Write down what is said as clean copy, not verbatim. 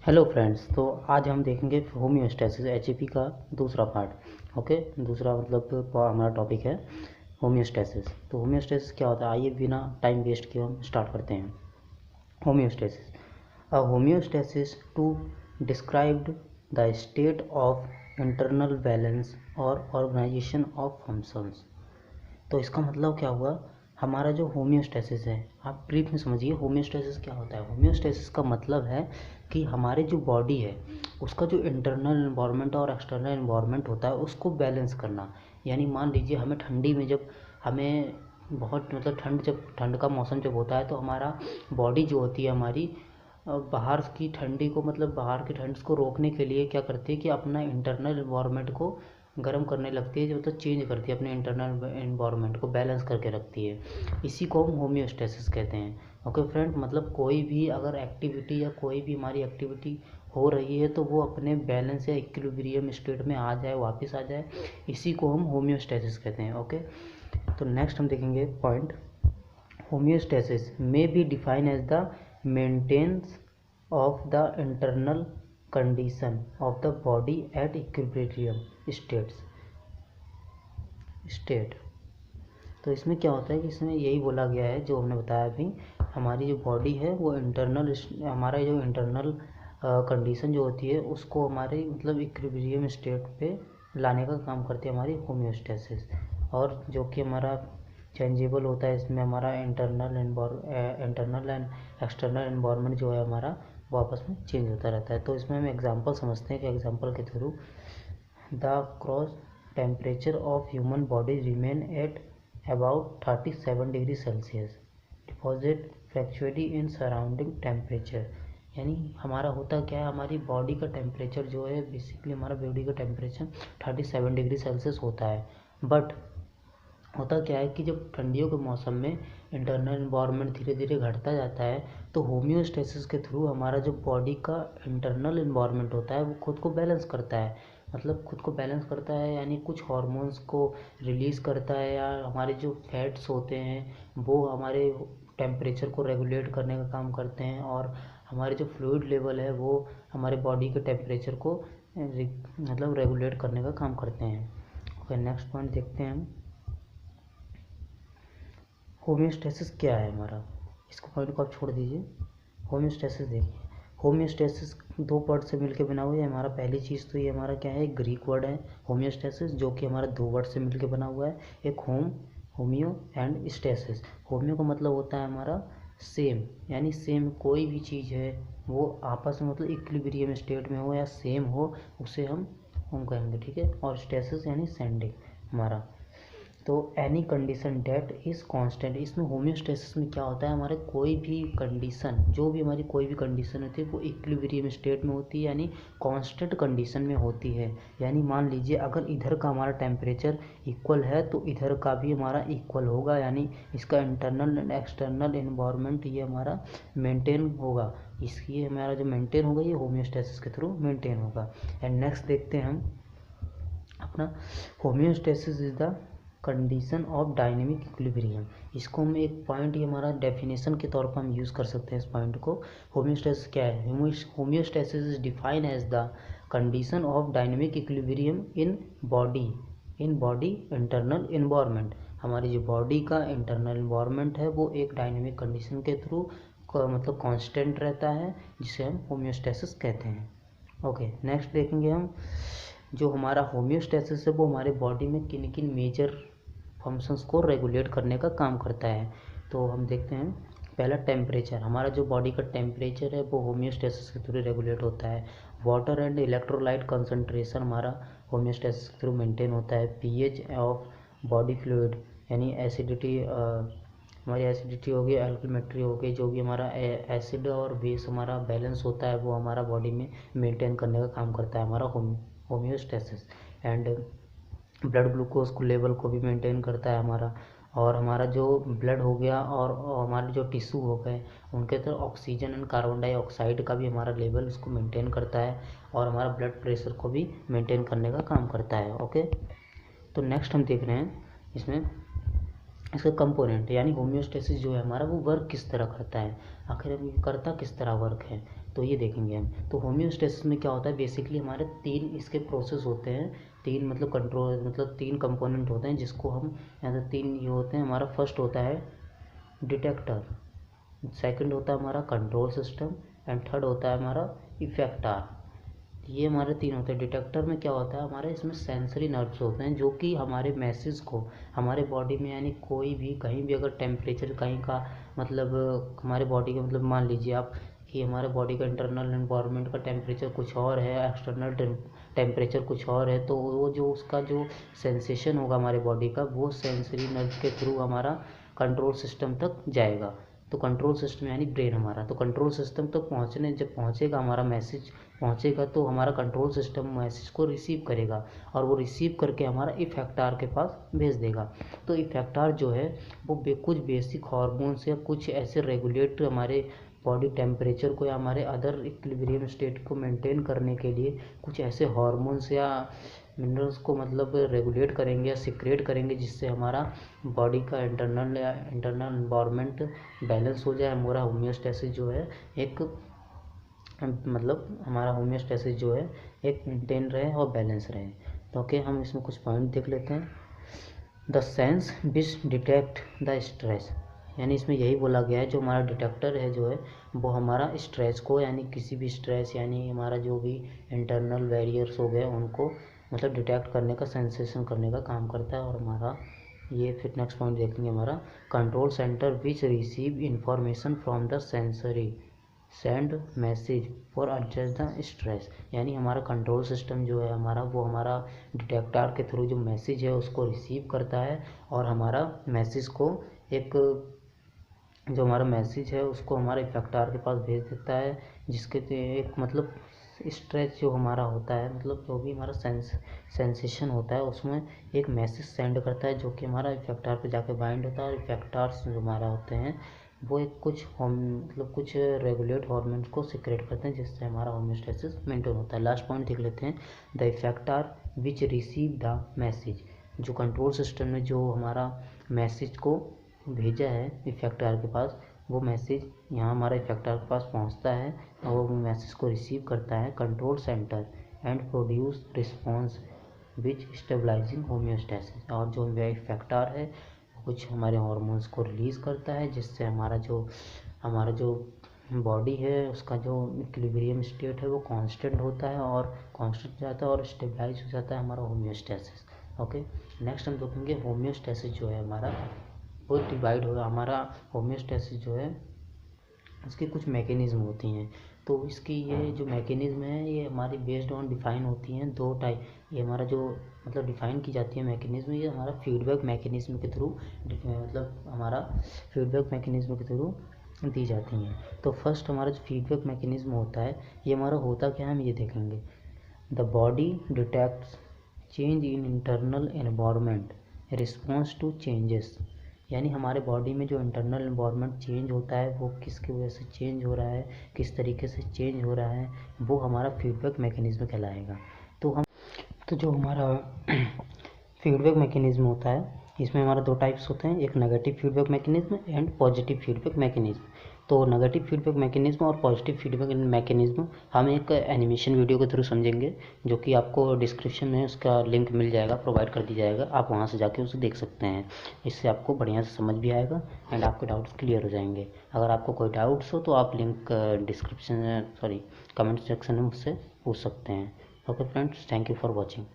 Hello friends, तो आज हम देखेंगे होम्योस्टैसिस एचईपी का दूसरा पार्ट। ओके, दूसरा मतलब हमारा टॉपिक है होम्योस्टैसिस। तो होम्योस्टैसिस क्या होता है, आइए बिना टाइम वेस्ट किए हम स्टार्ट करते हैं। Homeostasis, a homeostasis to described the state of internal balance और ऑर्गेनाइजेशन ऑफ फंक्शंस। तो इसका मतलब क्या हुआ, हमारा जो होम्योस्टैसिस है, आप ब्रीफ में समझिए होम्योस्टैसिस क्या होता है। होम्योस्टैसिस का मतलब है कि हमारे जो बॉडी है उसका जो इंटरनल इन्वायरमेंट और एक्सटर्नल इन्वायरमेंट होता है उसको बैलेंस करना। यानी मान लीजिए हमें ठंडी में जब हमें बहुत मतलब ठंड का मौसम जब होता है तो हमारा बॉडी जो होती है हमारी बाहर की ठंडी को मतलब बाहर की ठंड को रोकने के लिए क्या करती है कि अपना इंटरनल इन्वायरमेंट को गर्म करने लगती है, जो मतलब चेंज करती है अपने इंटरनल इन्वायरमेंट को बैलेंस करके रखती है। इसी को हम होम्योस्टेसिस कहते हैं। ओके फ्रेंड, मतलब कोई भी अगर एक्टिविटी या कोई भी हमारी एक्टिविटी हो रही है तो वो अपने बैलेंस या इक्विलिब्रियम स्टेट में आ जाए, वापस आ जाए, इसी को हम होम्योस्टेसिस कहते हैं। ओके, तो नेक्स्ट हम देखेंगे point, homeostasis may be defined as the maintenance of the internal condition of the body at equilibrium state। तो इसमें क्या होता है कि इसमें यही बोला गया है जो हमने बताया अभी, हमारी जो बॉडी है वो इंटरनल, हमारा जो इंटरनल कंडीशन जो होती है उसको हमारे मतलब इक्विलिब्रियम स्टेट पे लाने का काम करती है हमारी होम्योस्टेसिस। और जो कि हमारा चेंजेबल होता है, इसमें हमारा इंटरनल एंड एक्सटर्नल एनवायरनमेंट जो है हमारा वो आपस में चेंज होता रहता है। तो इसमें हम एग्जांपल समझते हैं कि एग्जांपल के through, the cross temperature of human body remain at about 37 degree Celsius, deposit fluctuation in surrounding temperature. यानी हमारा होता क्या है, हमारी बॉडी का टेम्परेचर जो है बेसिकली हमारा बॉडी का टेम्परेचर 37 डिग्री सेल्सियस होता है। बट होता क्या है कि जब ठंडियों के मौसम में इंटरनल इन्वायरमेंट धीरे धीरे घटता जाता है तो होम्योस्टेसिस के थ्रू हमारा जो बॉडी का इंटरनल इन्वायरमेंट होता है वो खुद को बैलेंस करता है। मतलब खुद को बैलेंस करता है यानी कुछ हार्मोन्स को रिलीज़ करता है, या हमारे जो फैट्स होते हैं वो हमारे टेम्परेचर को रेगुलेट करने का काम करते हैं, और हमारे जो फ्लूइड लेवल है वो हमारे बॉडी के टेम्परेचर को मतलब रेगुलेट करने का काम करते हैं। ओके, नेक्स्ट पॉइंट देखते हैं हम, होम्योस्टेसिस क्या है हमारा। इसको पॉइंट को आप छोड़ दीजिए। होम्योस्टेसिस देखिए, होम्योस्टेसिस दो वर्ड से मिलकर बना हुआ है हमारा। पहली चीज़ तो ये हमारा क्या है, ग्रीक वर्ड है होम्योस्टेसिस, जो कि हमारा दो वर्ड से मिलकर बना हुआ है, एक होम्यो एंड स्टेसिस। होम्यो का मतलब होता है हमारा सेम, यानी सेम कोई भी चीज़ है वो आपस में मतलब इक्विलिब्रियम स्टेट में हो या सेम हो उसे हम होम कहेंगे, ठीक है। और स्टेसिस यानी सेंडिंग हमारा। तो any condition that is constant, इसमें होम्योस्टेसिस में क्या होता है, हमारे कोई भी कंडीशन, जो भी हमारी कोई भी कंडीशन होती है वो इक्विलिब्रियम स्टेट में होती है, यानी कांस्टेंट कंडीशन में होती है। यानी मान लीजिए अगर इधर का हमारा टेम्परेचर इक्वल है तो इधर का भी हमारा इक्वल होगा, यानी इसका इंटरनल एंड एक्सटर्नल इन्वायरमेंट ये हमारा मेंटेन होगा। इसकी हमारा जो मेंटेन होगा ये होम्योस्टेसिस के थ्रू मेंटेन होगा। एंड नेक्स्ट देखते हैं हम अपना, homeostasis is the condition of dynamic equilibrium. इसको हम एक पॉइंट, ये हमारा डेफिनेशन के तौर पर हम यूज़ कर सकते हैं इस पॉइंट को। होम्योस्टेसिस क्या है, homeostasis is defined as the condition of dynamic equilibrium in body internal environment. हमारी जो बॉडी का इंटरनल इन्वायरमेंट है वो एक डायनेमिक कंडीशन के थ्रू मतलब कांस्टेंट रहता है, जिसे हम होम्योस्टेसिस कहते हैं। ओके, नेक्स्ट देखेंगे हम, जो हमारा होम्योस्टेसिस है वो हमारे बॉडी में किन किन मेजर फंक्शंस को रेगुलेट करने का काम करता है। तो हम देखते हैं, पहला टेम्परेचर, हमारा जो बॉडी का टेम्परेचर है वो होम्योस्टेसिस के थ्रू रेगुलेट होता है। वाटर एंड इलेक्ट्रोलाइट कंसंट्रेशन हमारा होम्योस्टेसिस के थ्रू मेंटेन होता है। पीएच ऑफ बॉडी फ्लूइड, यानी एसिडिटी, हमारी एसिडिटी हो गई, एल्कलीमेट्री हो गई, जो भी हमारा एसिड और बेस हमारा बैलेंस होता है वो हमारा बॉडी में मेंटेन करने का काम करता है हमारा होम्योस्टेसिस। एंड ब्लड ग्लूकोज को लेवल को भी मेंटेन करता है हमारा। और हमारा जो ब्लड हो गया और हमारे जो टिश्यू हो गए उनके अंदर ऑक्सीजन एंड कार्बन डाइऑक्साइड का भी हमारा लेवल इसको मेंटेन करता है, और हमारा ब्लड प्रेशर को भी मेंटेन करने का काम करता है। ओके, तो नेक्स्ट हम देख रहे हैं इसमें इसका कंपोनेंट, यानी होम्योस्टेसिस जो है हमारा वो वर्क किस तरह करता है, आखिर ये करता किस तरह वर्क है। तो ये देखेंगे हम। तो होम्योस्टेसिस में क्या होता है, बेसिकली हमारे 3 इसके प्रोसेस होते हैं, 3 मतलब कंट्रोल, मतलब 3 कंपोनेंट होते हैं जिसको हम यहाँ से 3 ये होते हैं। हमारा फर्स्ट होता है डिटेक्टर, सेकंड होता है हमारा कंट्रोल सिस्टम एंड थर्ड होता है हमारा इफेक्टर। ये हमारे 3 होते हैं। डिटेक्टर में क्या होता है हमारे, इसमें सेंसरी नर्व्स होते हैं जो कि हमारे मैसेज को हमारे बॉडी में, यानी कोई भी कहीं भी अगर टेम्परेचर कहीं का मतलब हमारे बॉडी का मतलब मान लीजिए आप कि हमारे बॉडी का इंटरनल एनवायरनमेंट का टेम्परेचर कुछ और है, एक्सटर्नल टेम्परेचर कुछ और है, तो वो जो उसका जो सेंसेशन होगा हमारे बॉडी का, वो सेंसरी नर्व के थ्रू हमारा कंट्रोल सिस्टम तक जाएगा। तो कंट्रोल सिस्टम यानी ब्रेन हमारा, तो कंट्रोल सिस्टम तक पहुंचने जब पहुंचेगा हमारा मैसेज पहुंचेगा तो हमारा कंट्रोल सिस्टम मैसेज को रिसीव करेगा और वो रिसीव करके हमारा इफेक्टार के पास भेज देगा। तो इफेक्टार जो है वो कुछ बेसिक हार्मोन्स या कुछ ऐसे रेगुलेट हमारे बॉडी टेम्परेचर को या हमारे अदर इक्विलिब्रियम स्टेट को मेंटेन करने के लिए कुछ ऐसे हार्मोन्स या मिनरल्स को मतलब रेगुलेट करेंगे या सिक्रेट करेंगे जिससे हमारा बॉडी का इंटरनल एनवायरनमेंट बैलेंस हो जाए, हमारा होम्योस्टेसिस जो है एक मतलब हमारा होम्योस्टेसिस जो है एक मेंटेन रहे और बैलेंस रहे। तो ओके, हम इसमें कुछ पॉइंट देख लेते हैं। The sense which detect the stress, यानी इसमें यही बोला गया है जो हमारा डिटेक्टर है जो है वो हमारा स्ट्रेस को, यानी किसी भी स्ट्रेस यानी हमारा जो भी इंटरनल बैरियर्स हो गए उनको मतलब डिटेक्ट करने का, सेंसेशन करने का काम करता है। और हमारा ये फिर नेक्स्ट पॉइंट देखेंगे हमारा control centre which receive information from the sensory send message for adjust the stress, यानी हमारा कंट्रोल सिस्टम जो है हमारा वो हमारा डिटेक्टर के थ्रू जो मैसेज है उसको रिसीव करता है और हमारा मैसेज को एक जो हमारा मैसेज है उसको हमारे इफेक्टार के पास भेज देता है, जिसके एक मतलब स्ट्रेस जो हमारा होता है मतलब जो भी हमारा सेंसेशन होता है उसमें एक मैसेज सेंड करता है जो कि हमारा इफेक्टार पे जाके बाइंड होता है। और इफेक्टार्स जो हमारा होते हैं वो एक कुछ मतलब कुछ रेगुलेट हार्मोन्स को सिक्रेट करते हैं जिससे हमारा होम्योस्टेसिस मेंटेन होता है। लास्ट पॉइंट देख लेते हैं, the effector which receive the message, जो कंट्रोल सिस्टम ने जो हमारा मैसेज को भेजा है इफेक्टार के पास, वो मैसेज यहाँ हमारा इफेक्टार के पास पहुँचता है और वो मैसेज को रिसीव करता है control centre and produce response which stabilising homeostasis. और जो इफेक्टार है कुछ हमारे हार्मोन्स को रिलीज़ करता है जिससे हमारा जो बॉडी है उसका जो इक्विलिब्रियम स्टेट है वो कांस्टेंट होता है और कांस्टेंट जाता है और स्टेबलाइज हो जाता है हमारा होम्योस्टेसिस। ओके, नेक्स्ट हम देखेंगे होम्योस्टेसिस जो है हमारा वो डिवाइड होगा। हमारा होम्योस्टेसिस जो है उसकी कुछ मैकेनिज़्म होती हैं, तो इसकी ये जो मैकेनिज़्म है ये हमारी बेस्ड ऑन डिफ़ाइन होती हैं 2 टाइप। ये हमारा जो मतलब डिफ़ाइन की जाती है मैकेनिज़्म, ये हमारा फीडबैक मैकेनिज़्म के थ्रू मतलब हमारा फीडबैक मैकेनिज़्म के थ्रू दी जाती हैं। तो फर्स्ट हमारा जो फीडबैक मैकेनिज़्म होता है ये हमारा होता क्या है हम ये देखेंगे। The body detects change in internal environment response to changes, यानी हमारे बॉडी में जो इंटरनल एनवायरनमेंट चेंज होता है वो किसकी वजह से चेंज हो रहा है, किस तरीके से चेंज हो रहा है, वो हमारा फीडबैक मैकेनिज़्म कहलाएगा। तो जो हमारा फीडबैक मैकेनिज़्म होता है इसमें हमारा 2 टाइप्स होते हैं, एक negative feedback mechanism and positive feedback mechanism. तो नेगेटिव फीडबैक मैकेनिज़्म और पॉजिटिव फीडबैक मैकेनिज़्म हम एक एनिमेशन वीडियो के थ्रू समझेंगे जो कि आपको डिस्क्रिप्शन में उसका लिंक मिल जाएगा, प्रोवाइड कर दी जाएगा, आप वहाँ से जाके उसे देख सकते हैं। इससे आपको बढ़िया से समझ भी आएगा एंड आपके डाउट्स क्लियर हो जाएंगे। अगर आपको कोई डाउट्स हो तो आप लिंक कमेंट सेक्शन में मुझसे पूछ सकते हैं। Okay friends, thank you for watching.